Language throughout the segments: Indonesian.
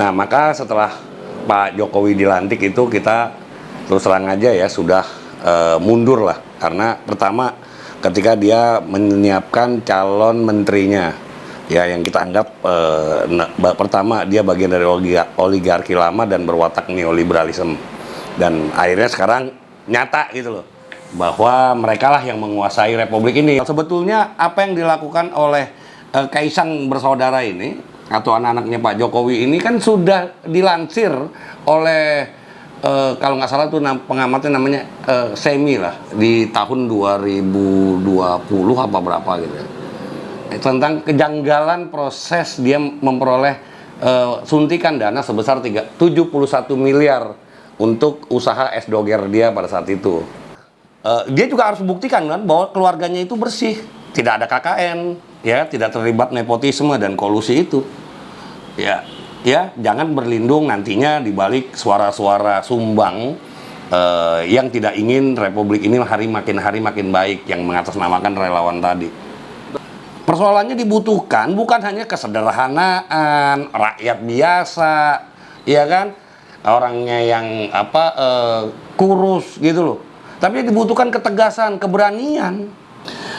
Nah, maka setelah Pak Jokowi dilantik itu kita terus terang aja ya sudah mundur lah. Karena pertama ketika dia menyiapkan calon menterinya, ya yang kita anggap pertama dia bagian dari oligarki lama dan berwatak neoliberalisme. Dan akhirnya sekarang nyata gitu loh, bahwa mereka lah yang menguasai republik ini. Sebetulnya apa yang dilakukan oleh Kaisang bersaudara ini atau anak-anaknya Pak Jokowi ini kan sudah dilansir oleh kalau nggak salah tuh pengamatnya namanya Semi lah di tahun 2020 apa berapa gitu ya, tentang kejanggalan proses dia memperoleh suntikan dana sebesar 71 miliar untuk usaha es doger dia pada saat itu. Dia juga harus membuktikan kan bahwa keluarganya itu bersih, tidak ada KKN, ya, tidak terlibat nepotisme dan kolusi itu. Ya, jangan berlindung nantinya di balik suara-suara sumbang yang tidak ingin republik ini hari makin baik, yang mengatasnamakan relawan tadi. Persoalannya dibutuhkan bukan hanya kesederhanaan rakyat biasa, ya kan, orangnya yang kurus gitu loh. Tapi dibutuhkan ketegasan, keberanian.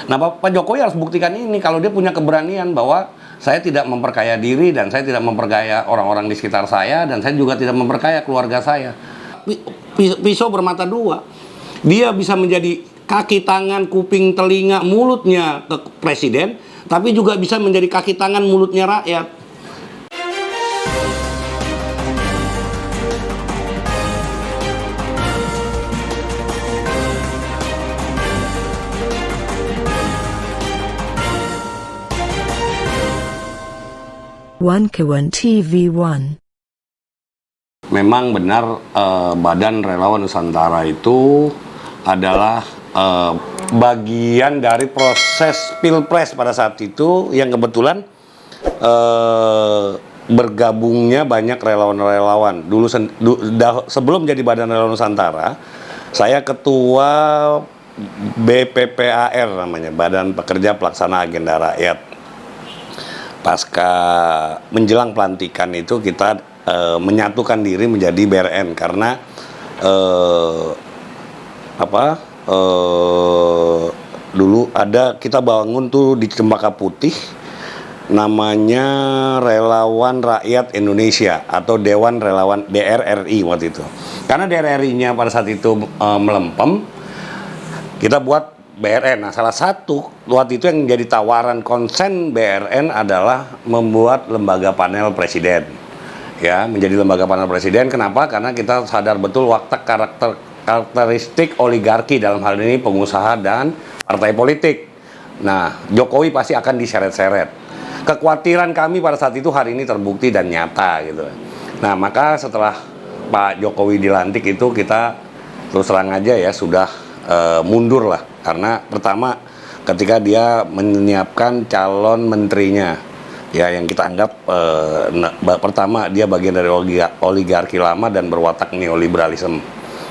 Nah, Pak Jokowi harus buktikan ini, kalau dia punya keberanian bahwa saya tidak memperkaya diri dan saya tidak memperkaya orang-orang di sekitar saya dan saya juga tidak memperkaya keluarga saya. Pisau bermata dua. Dia bisa menjadi kaki, tangan, kuping, telinga, mulutnya ke presiden, tapi juga bisa menjadi kaki, tangan, mulutnya rakyat. One Kewan TV One. Memang benar Badan Relawan Nusantara itu adalah bagian dari proses Pilpres pada saat itu yang kebetulan bergabungnya banyak relawan-relawan. Sebelum jadi Badan Relawan Nusantara, saya ketua BPPAR namanya, Badan Pekerja Pelaksana Agenda Rakyat. Pasca menjelang pelantikan itu kita menyatukan diri menjadi BRN karena dulu ada kita bangun tuh di Cempaka Putih namanya Relawan Rakyat Indonesia atau Dewan Relawan DRRI waktu itu. Karena DRRI-nya pada saat itu melempem, kita buat BRN. Nah, salah satu waktu itu yang menjadi tawaran konsen BRN adalah membuat lembaga panel presiden. Ya, menjadi lembaga panel presiden. Kenapa? Karena kita sadar betul watak karakteristik oligarki, dalam hal ini pengusaha dan partai politik. Nah, Jokowi pasti akan diseret-seret. Kekhawatiran kami pada saat itu hari ini terbukti dan nyata gitu. Nah, maka setelah Pak Jokowi dilantik itu kita terus terang aja ya sudah mundur lah. Karena pertama ketika dia menyiapkan calon menterinya, ya yang kita anggap pertama dia bagian dari oligarki lama dan berwatak neoliberalisme.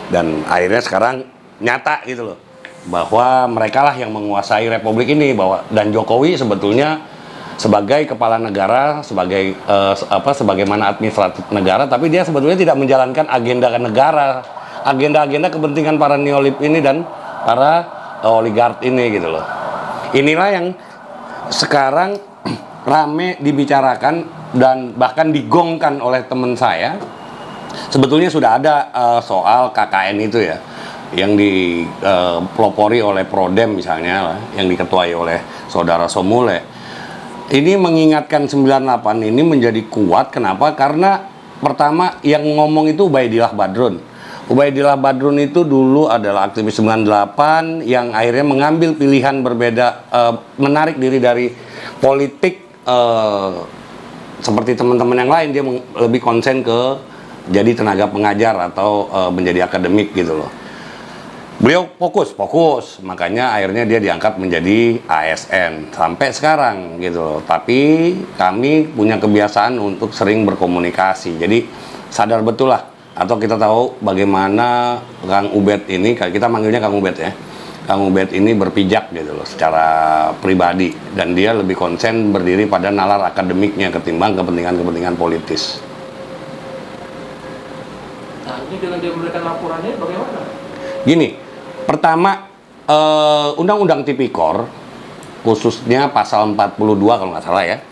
Dan akhirnya sekarang nyata gitu loh, bahwa mereka lah yang menguasai republik ini, dan Jokowi sebetulnya sebagai kepala negara, sebagaimana administratif negara, tapi dia sebetulnya tidak menjalankan agenda negara, agenda kepentingan para neolib ini dan para oligark ini gitu loh. Inilah yang sekarang rame dibicarakan dan bahkan digongkan oleh teman saya. Sebetulnya sudah ada soal KKN itu ya, yang dipelopori oleh Prodem misalnya lah, yang diketuai oleh saudara Somule. Ini mengingatkan 98 ini menjadi kuat. Kenapa? Karena pertama yang ngomong itu Ubaidillah Badrun. Ubaidillah Badrun itu dulu adalah aktivis 98 yang akhirnya mengambil pilihan berbeda, menarik diri dari politik seperti teman-teman yang lain. Dia lebih konsen ke jadi tenaga pengajar atau menjadi akademik gitu loh. Beliau fokus, makanya akhirnya dia diangkat menjadi ASN sampai sekarang gitu loh. Tapi kami punya kebiasaan untuk sering berkomunikasi, jadi sadar betul lah, atau kita tahu bagaimana Kang Ubed ini, kita manggilnya Kang Ubed ya, Kang Ubed ini berpijak gitu loh secara pribadi, dan dia lebih konsen berdiri pada nalar akademiknya ketimbang kepentingan-kepentingan politis. ini dengan dia memberikan laporannya bagaimana? Gini, pertama Undang-Undang Tipikor khususnya pasal 42 kalau nggak salah ya,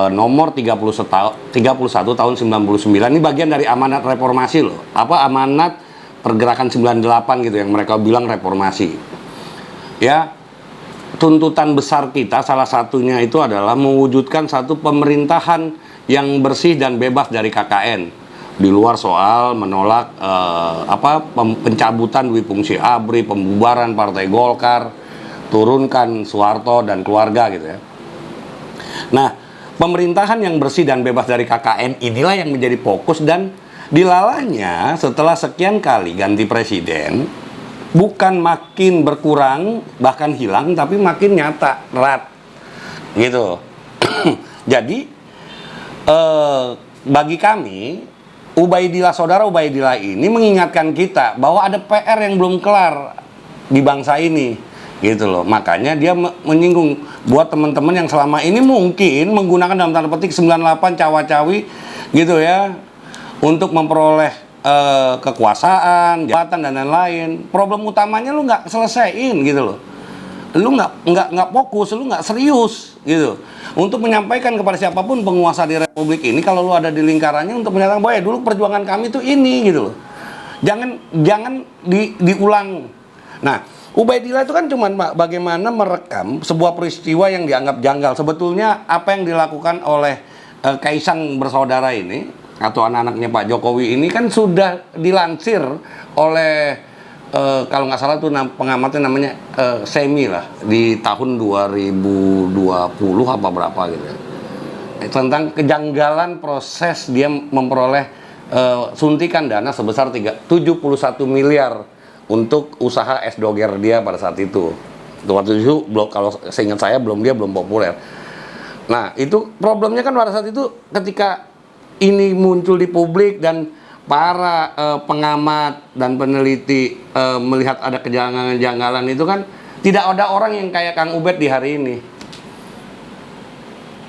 nomor 31 tahun 99 ini bagian dari amanat reformasi loh. Apa amanat pergerakan 98 gitu yang mereka bilang reformasi. Ya, tuntutan besar kita salah satunya itu adalah mewujudkan satu pemerintahan yang bersih dan bebas dari KKN. Di luar soal menolak pencabutan dui fungsi ABRI, pembubaran Partai Golkar, turunkan Soeharto dan keluarga gitu ya. Nah, pemerintahan yang bersih dan bebas dari KKN inilah yang menjadi fokus, dan dilalanya setelah sekian kali ganti presiden bukan makin berkurang bahkan hilang, tapi makin nyata erat gitu. Jadi bagi kami saudara Ubaidillah ini mengingatkan kita bahwa ada PR yang belum kelar di bangsa ini gitu loh. Makanya dia menyinggung buat teman-teman yang selama ini mungkin menggunakan dalam tanda petik 98 cawa-cawi gitu ya untuk memperoleh kekuasaan, jabatan dan lain-lain. Problem utamanya lu nggak selesaiin gitu loh. Lu nggak fokus, lu nggak serius gitu untuk menyampaikan kepada siapapun penguasa di republik ini, kalau lu ada di lingkarannya, untuk menyatakan bahwa ya dulu perjuangan kami itu ini gitu loh. Jangan diulang. Nah, Ubaidillah itu kan cuma bagaimana merekam sebuah peristiwa yang dianggap janggal. Sebetulnya apa yang dilakukan oleh Kaisang bersaudara ini atau anak-anaknya Pak Jokowi ini kan sudah dilansir oleh kalau nggak salah tuh pengamatnya namanya Semi lah di tahun 2020 apa berapa gitu ya, tentang kejanggalan proses dia memperoleh suntikan dana sebesar 71 miliar untuk usaha es doger dia pada saat itu. Waktu itu belum, kalau seingat saya belum populer. Nah, itu problemnya kan pada saat itu ketika ini muncul di publik dan para pengamat dan peneliti melihat ada kejanggalan itu kan, tidak ada orang yang kayak Kang Ubed di hari ini.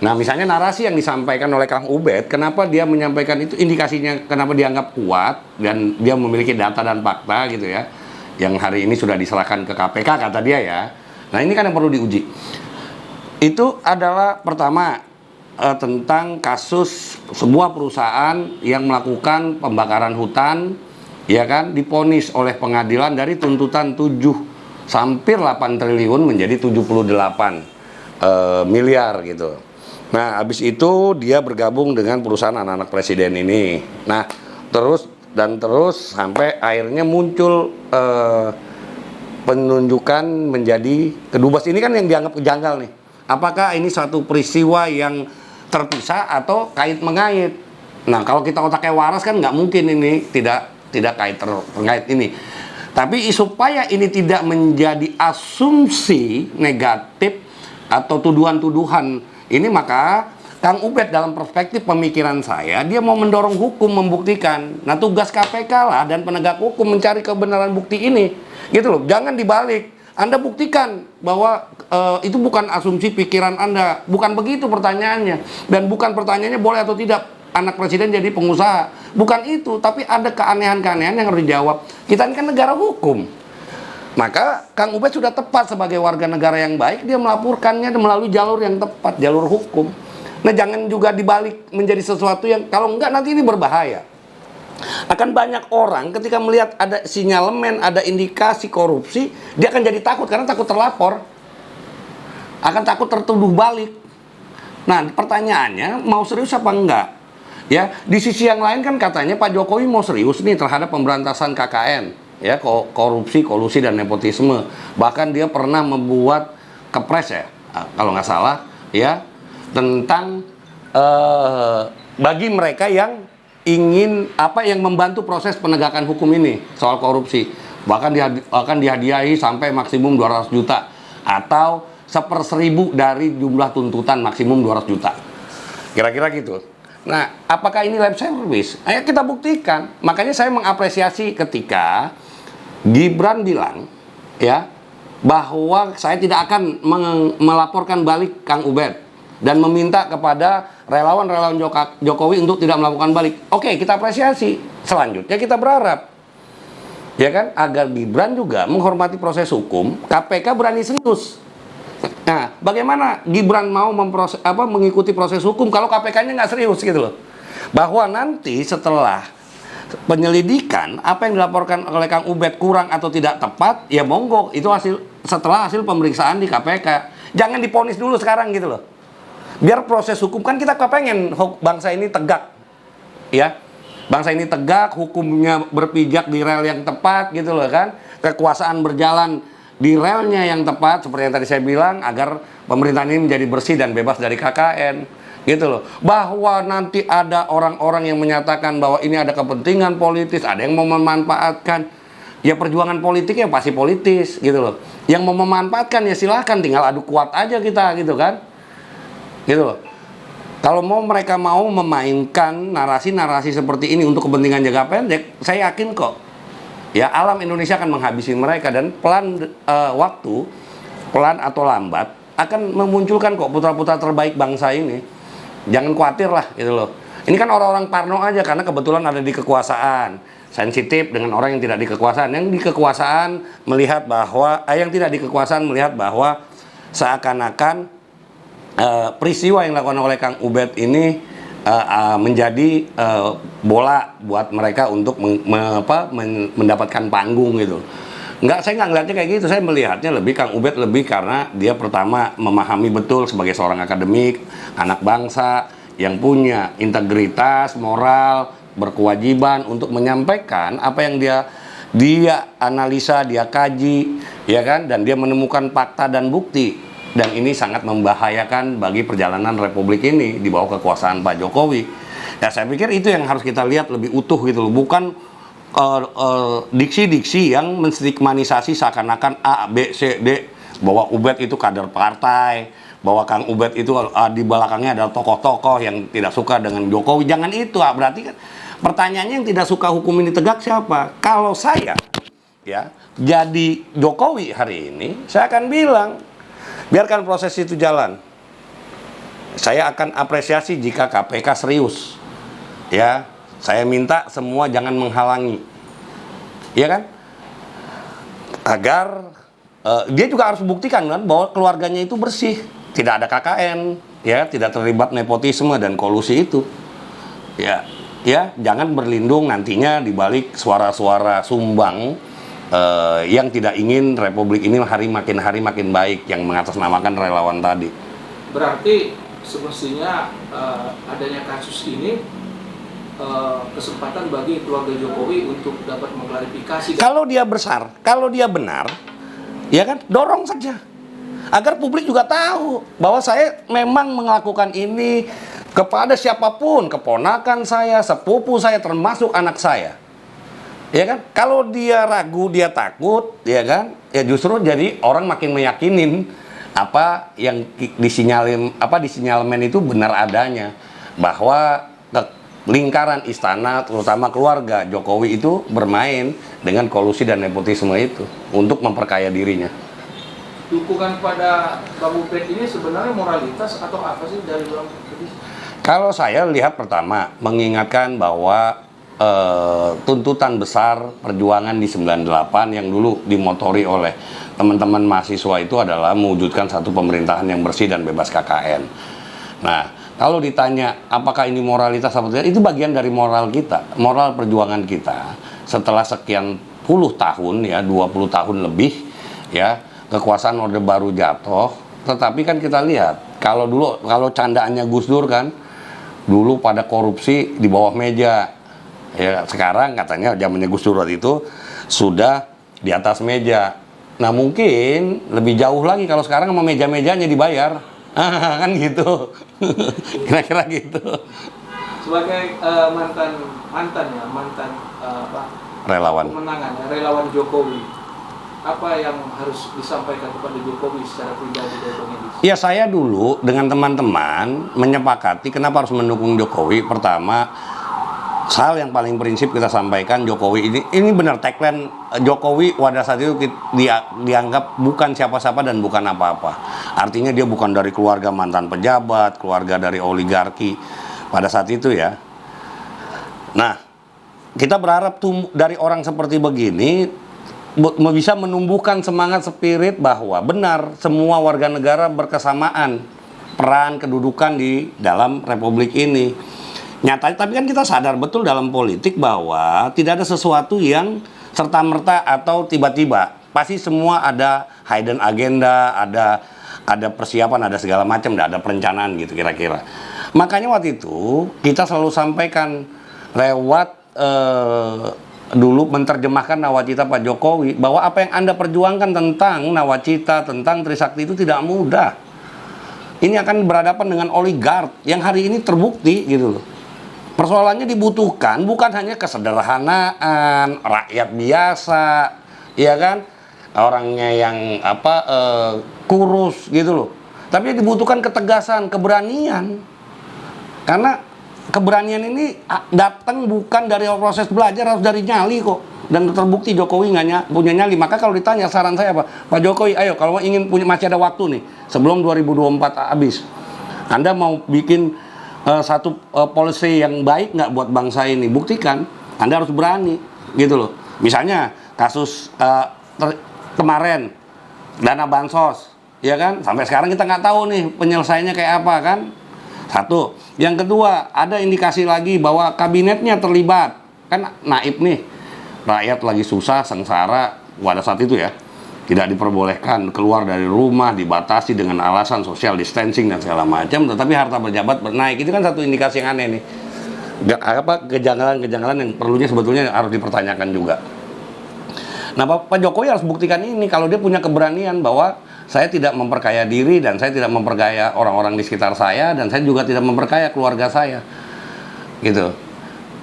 Nah, misalnya narasi yang disampaikan oleh Kang Ubed, kenapa dia menyampaikan itu, indikasinya kenapa dianggap kuat dan dia memiliki data dan fakta gitu ya, yang hari ini sudah diserahkan ke KPK kata dia ya. Nah, ini kan yang perlu diuji. Itu adalah pertama tentang kasus sebuah perusahaan yang melakukan pembakaran hutan, ya kan, diponis oleh pengadilan dari tuntutan 7 hampir 8 triliun menjadi 78 miliar gitu. Nah, habis itu dia bergabung dengan perusahaan anak-anak presiden ini. Nah, terus sampai akhirnya muncul penunjukan menjadi kedubes. Ini kan yang dianggap kejanggal nih. Apakah ini suatu peristiwa yang terpisah atau kait mengait? Nah, kalau kita otaknya waras kan nggak mungkin ini tidak terkait ini. Tapi supaya ini tidak menjadi asumsi negatif atau tuduhan-tuduhan ini, maka Kang Ubed dalam perspektif pemikiran saya, dia mau mendorong hukum membuktikan. Nah, tugas KPK lah dan penegak hukum mencari kebenaran bukti ini. Gitu loh, jangan dibalik. Anda buktikan bahwa itu bukan asumsi pikiran Anda. Bukan begitu pertanyaannya. Dan bukan pertanyaannya boleh atau tidak anak presiden jadi pengusaha. Bukan itu, tapi ada keanehan-keanehan yang harus dijawab. Kita ini kan negara hukum. Maka Kang Ubed sudah tepat sebagai warga negara yang baik, dia melaporkannya melalui jalur yang tepat, jalur hukum. Nah, jangan juga dibalik menjadi sesuatu yang kalau enggak nanti ini berbahaya. Akan banyak orang ketika melihat ada sinyalemen, ada indikasi korupsi, dia akan jadi takut karena takut terlapor, akan takut tertuduh balik. Nah, pertanyaannya mau serius apa enggak? Ya, di sisi yang lain kan katanya Pak Jokowi mau serius nih terhadap pemberantasan KKN, ya, korupsi, kolusi dan nepotisme. Bahkan dia pernah membuat kepres ya, kalau nggak salah, ya, tentang bagi mereka yang ingin yang membantu proses penegakan hukum ini soal korupsi, bahkan akan dihadiahi sampai maksimum 200 juta atau 1/1000 dari jumlah tuntutan maksimum 200 juta, kira-kira gitu. Nah, apakah ini lip service? Ayo kita buktikan. Makanya saya mengapresiasi ketika Gibran bilang ya bahwa saya tidak akan melaporkan balik Kang Ubed. dan meminta kepada relawan-relawan Jokowi untuk tidak melakukan balik. Oke, kita apresiasi. Selanjutnya kita berharap, ya kan, agar Gibran juga menghormati proses hukum, KPK berani serius. Nah, bagaimana Gibran mau mengikuti proses hukum kalau KPK-nya nggak serius gitu loh? Bahwa nanti setelah penyelidikan apa yang dilaporkan oleh Kang Ubed kurang atau tidak tepat, ya monggo, itu setelah hasil pemeriksaan di KPK. Jangan diponis dulu sekarang gitu loh. Biar proses hukum, kan kita kepengen bangsa ini tegak, ya, bangsa ini tegak, hukumnya berpijak di rel yang tepat gitu loh kan, kekuasaan berjalan di relnya yang tepat seperti yang tadi saya bilang, agar pemerintahan ini menjadi bersih dan bebas dari KKN gitu loh. Bahwa nanti ada orang-orang yang menyatakan bahwa ini ada kepentingan politis, ada yang mau memanfaatkan, ya perjuangan politiknya pasti politis gitu loh. Yang mau memanfaatkan ya silahkan, tinggal adu kuat aja kita gitu kan. Gitu loh. Kalau mereka mau memainkan narasi-narasi seperti ini untuk kepentingan jangka pendek, saya yakin kok, ya alam Indonesia akan menghabisi mereka, dan pelan waktu, pelan atau lambat akan memunculkan kok putra-putra terbaik bangsa ini. Jangan khawatir lah gitu loh. Ini kan orang-orang parno aja karena kebetulan ada di kekuasaan, sensitif dengan orang yang tidak di kekuasaan. Yang di kekuasaan melihat bahwa, yang tidak di kekuasaan melihat bahwa seakan-akan peristiwa yang dilakukan oleh Kang Ubed ini menjadi bola buat mereka untuk mendapatkan panggung gitu. Saya nggak ngeliatnya kayak gitu. Saya melihatnya lebih Kang Ubed lebih karena dia pertama memahami betul sebagai seorang akademik, anak bangsa yang punya integritas, moral, berkewajiban untuk menyampaikan apa yang dia analisa, dia kaji, ya kan, dan dia menemukan fakta dan bukti. Dan ini sangat membahayakan bagi perjalanan Republik ini di bawah kekuasaan Pak Jokowi. Ya saya pikir itu yang harus kita lihat lebih utuh gitu loh, bukan diksi-diksi yang menstigmanisasi seakan-akan A, B, C, D, bahwa Ubed itu kader partai, bahwa Kang Ubed itu di belakangnya ada tokoh-tokoh yang tidak suka dengan Jokowi. Jangan itu, berarti kan pertanyaannya yang tidak suka hukum ini tegak siapa? Kalau saya, ya, jadi Jokowi hari ini, saya akan bilang, biarkan proses itu jalan. Saya akan apresiasi jika KPK serius. Ya, saya minta semua jangan menghalangi. Ya kan? Agar dia juga harus buktikan kan bahwa keluarganya itu bersih, tidak ada KKN, ya, tidak terlibat nepotisme dan kolusi itu. Ya, jangan berlindung nantinya di balik suara-suara sumbang yang tidak ingin Republik ini makin hari makin baik, yang mengatasnamakan relawan tadi. Berarti semestinya adanya kasus ini kesempatan bagi keluarga Jokowi untuk dapat mengklarifikasi. Kalau dia besar, kalau dia benar, ya kan, dorong saja agar publik juga tahu bahwa saya memang melakukan ini kepada siapapun, keponakan saya, sepupu saya, termasuk anak saya. Ya kan, kalau dia ragu, dia takut, ya kan, ya justru jadi orang makin meyakinin apa yang disinyalemen itu benar adanya, bahwa lingkaran istana, terutama keluarga Jokowi itu bermain dengan kolusi dan nepotisme itu untuk memperkaya dirinya. Dukungan pada Bang Ubed ini sebenarnya moralitas atau apa sih dari dalam? Kalau saya lihat pertama mengingatkan bahwa tuntutan besar perjuangan di 98 yang dulu dimotori oleh teman-teman mahasiswa itu adalah mewujudkan satu pemerintahan yang bersih dan bebas KKN. Nah, kalau ditanya apakah ini moralitas atau tidak, itu bagian dari moral kita, moral perjuangan kita. Setelah sekian puluh tahun, ya 20 tahun lebih, ya kekuasaan Orde Baru jatuh, tetapi kan kita lihat kalau candaannya Gus Dur kan dulu pada korupsi di bawah meja. Ya, sekarang katanya zamannya Gus Dur itu sudah di atas meja. Nah, mungkin lebih jauh lagi kalau sekarang sama meja-mejanya dibayar. Kan gitu. Kira-kira gitu. Sebagai mantan relawan. Pemenangan, relawan Jokowi. Apa yang harus disampaikan kepada Jokowi secara pribadi dari Bang Edi? Ya, saya dulu dengan teman-teman menyepakati kenapa harus mendukung Jokowi. Pertama, hal yang paling prinsip kita sampaikan, Jokowi ini benar tagline Jokowi pada saat itu dianggap bukan siapa-siapa dan bukan apa-apa. Artinya dia bukan dari keluarga mantan pejabat, keluarga dari oligarki pada saat itu ya. Nah, kita berharap dari orang seperti begini bisa menumbuhkan semangat spirit bahwa benar semua warga negara berkesamaan peran kedudukan di dalam republik ini. Nyatanya, tapi kan kita sadar betul dalam politik bahwa tidak ada sesuatu yang serta-merta atau tiba-tiba. Pasti semua ada hidden agenda, ada persiapan, ada segala macam, ada perencanaan gitu kira-kira. Makanya waktu itu kita selalu sampaikan lewat dulu menerjemahkan nawacita Pak Jokowi bahwa apa yang Anda perjuangkan tentang nawacita, tentang Trisakti itu tidak mudah. Ini akan berhadapan dengan oligark yang hari ini terbukti gitu loh. Persoalannya dibutuhkan bukan hanya kesederhanaan, rakyat biasa, ya kan? Orangnya yang kurus gitu loh. Tapi dibutuhkan ketegasan, keberanian. Karena keberanian ini datang bukan dari proses belajar, harus dari nyali kok. Dan terbukti Jokowi nggak punya nyali. Maka kalau ditanya saran saya Pak Jokowi, ayo kalau ingin masih ada waktu nih sebelum 2024 habis, Anda mau bikin satu policy yang baik nggak buat bangsa ini? Buktikan, Anda harus berani gitu loh. Misalnya kasus kemarin dana bansos, ya kan? Sampai sekarang kita nggak tahu nih penyelesaiannya kayak apa kan? Satu. Yang kedua, ada indikasi lagi bahwa kabinetnya terlibat. Kan naib nih, rakyat lagi susah, sengsara pada saat itu ya. Tidak diperbolehkan keluar dari rumah, dibatasi dengan alasan social distancing dan segala macam. Tetapi harta pejabat naik. Itu kan satu indikasi yang aneh nih. Kejanggalan-kejanggalan yang perlunya sebetulnya harus dipertanyakan juga. Nah, Pak Jokowi harus buktikan ini kalau dia punya keberanian bahwa saya tidak memperkaya diri dan saya tidak memperkaya orang-orang di sekitar saya dan saya juga tidak memperkaya keluarga saya. Gitu.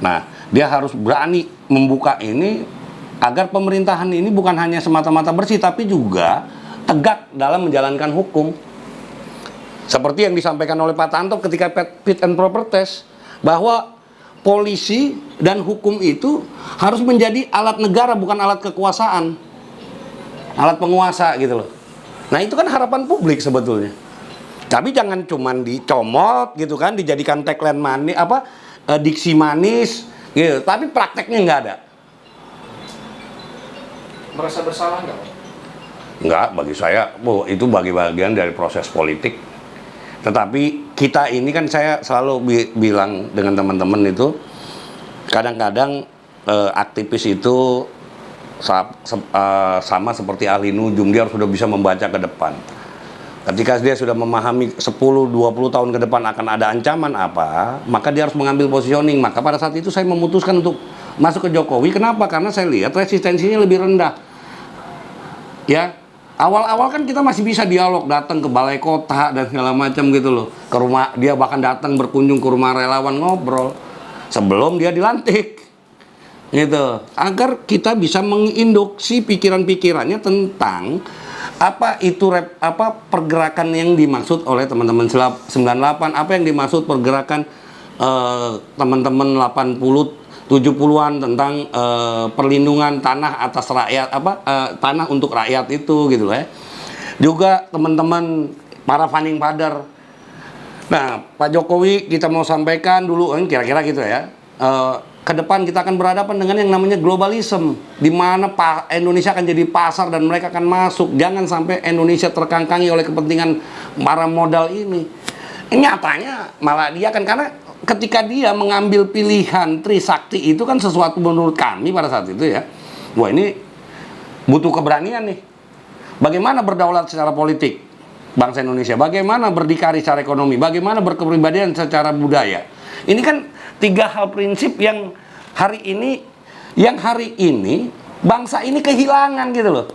Nah, dia harus berani membuka ini agar pemerintahan ini bukan hanya semata-mata bersih tapi juga tegak dalam menjalankan hukum. Seperti yang disampaikan oleh Pak Tanto ketika fit and proper test bahwa polisi dan hukum itu harus menjadi alat negara bukan alat kekuasaan. Alat penguasa gitu loh. Nah, itu kan harapan publik sebetulnya. Tapi jangan cuman dicomot gitu kan, dijadikan tagline manis diksi manis gitu, tapi prakteknya nggak ada. Merasa bersalah nggak? Nggak, bagi saya itu bagian dari proses politik. Tetapi kita ini kan saya selalu bilang dengan teman-teman itu, kadang-kadang aktivis itu sama seperti ahli nujum, dia harus sudah bisa membaca ke depan. Ketika dia sudah memahami 10-20 tahun ke depan akan ada ancaman apa, maka dia harus mengambil positioning. Maka pada saat itu saya memutuskan untuk masuk ke Jokowi. Kenapa? Karena saya lihat resistensinya lebih rendah. Ya, awal-awal kan kita masih bisa dialog, datang ke balai kota dan segala macam gitu loh. Ke rumah, dia bahkan datang berkunjung ke rumah relawan ngobrol sebelum dia dilantik. Gitu. Agar kita bisa menginduksi pikiran-pikirannya tentang apa itu pergerakan yang dimaksud oleh teman-teman 98, apa yang dimaksud pergerakan teman-teman 80 70-an tentang perlindungan tanah atas rakyat, tanah untuk rakyat itu gitu ya. Juga teman-teman para funding father. Nah, Pak Jokowi kita mau sampaikan dulu kira-kira gitu ya. Ke depan kita akan berhadapan dengan yang namanya globalism, di mana Indonesia akan jadi pasar dan mereka akan masuk. Jangan sampai Indonesia terkangkangi oleh kepentingan para modal ini. Nyatanya malah dia kan, karena ketika dia mengambil pilihan Trisakti itu kan sesuatu menurut kami pada saat itu ya, wah ini butuh keberanian nih. Bagaimana berdaulat secara politik bangsa Indonesia, bagaimana berdikari secara ekonomi, bagaimana berkepribadian secara budaya. Ini kan 3 hal prinsip yang hari ini bangsa ini kehilangan gitu loh.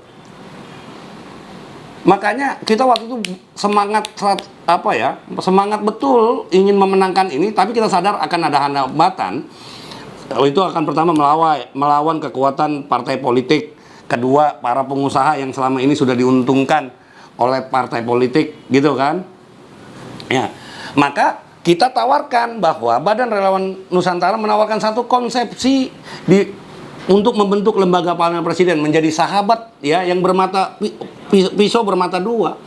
Makanya kita waktu itu semangat betul ingin memenangkan ini, tapi kita sadar akan ada hambatan. Itu akan pertama melawan kekuatan partai politik, kedua para pengusaha yang selama ini sudah diuntungkan oleh partai politik gitu kan. Ya. Maka kita tawarkan bahwa Badan Relawan Nusantara menawarkan satu konsepsi untuk membentuk lembaga pelayanan presiden menjadi sahabat ya, yang pisau bermata dua.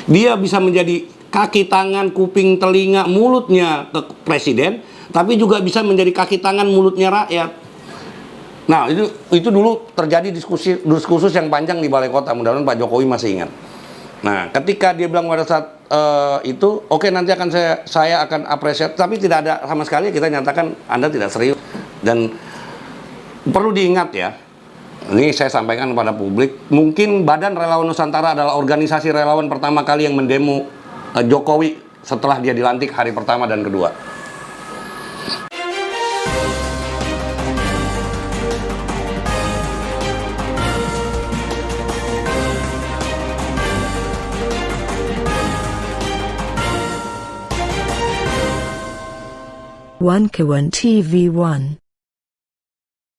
Dia bisa menjadi kaki tangan, kuping, telinga, mulutnya ke presiden, tapi juga bisa menjadi kaki tangan, mulutnya rakyat. Nah, itu dulu terjadi diskursus yang panjang di Balai Kota. Mudah-mudahan Pak Jokowi masih ingat. Nah, ketika dia bilang pada saat itu, oke, nanti akan saya akan apresiasi, tapi tidak ada sama sekali kita nyatakan Anda tidak serius. Dan perlu diingat ya, ini saya sampaikan kepada publik, mungkin Badan Relawan Nusantara adalah organisasi relawan pertama kali yang mendemo Jokowi setelah dia dilantik hari pertama dan kedua. One K1 TV1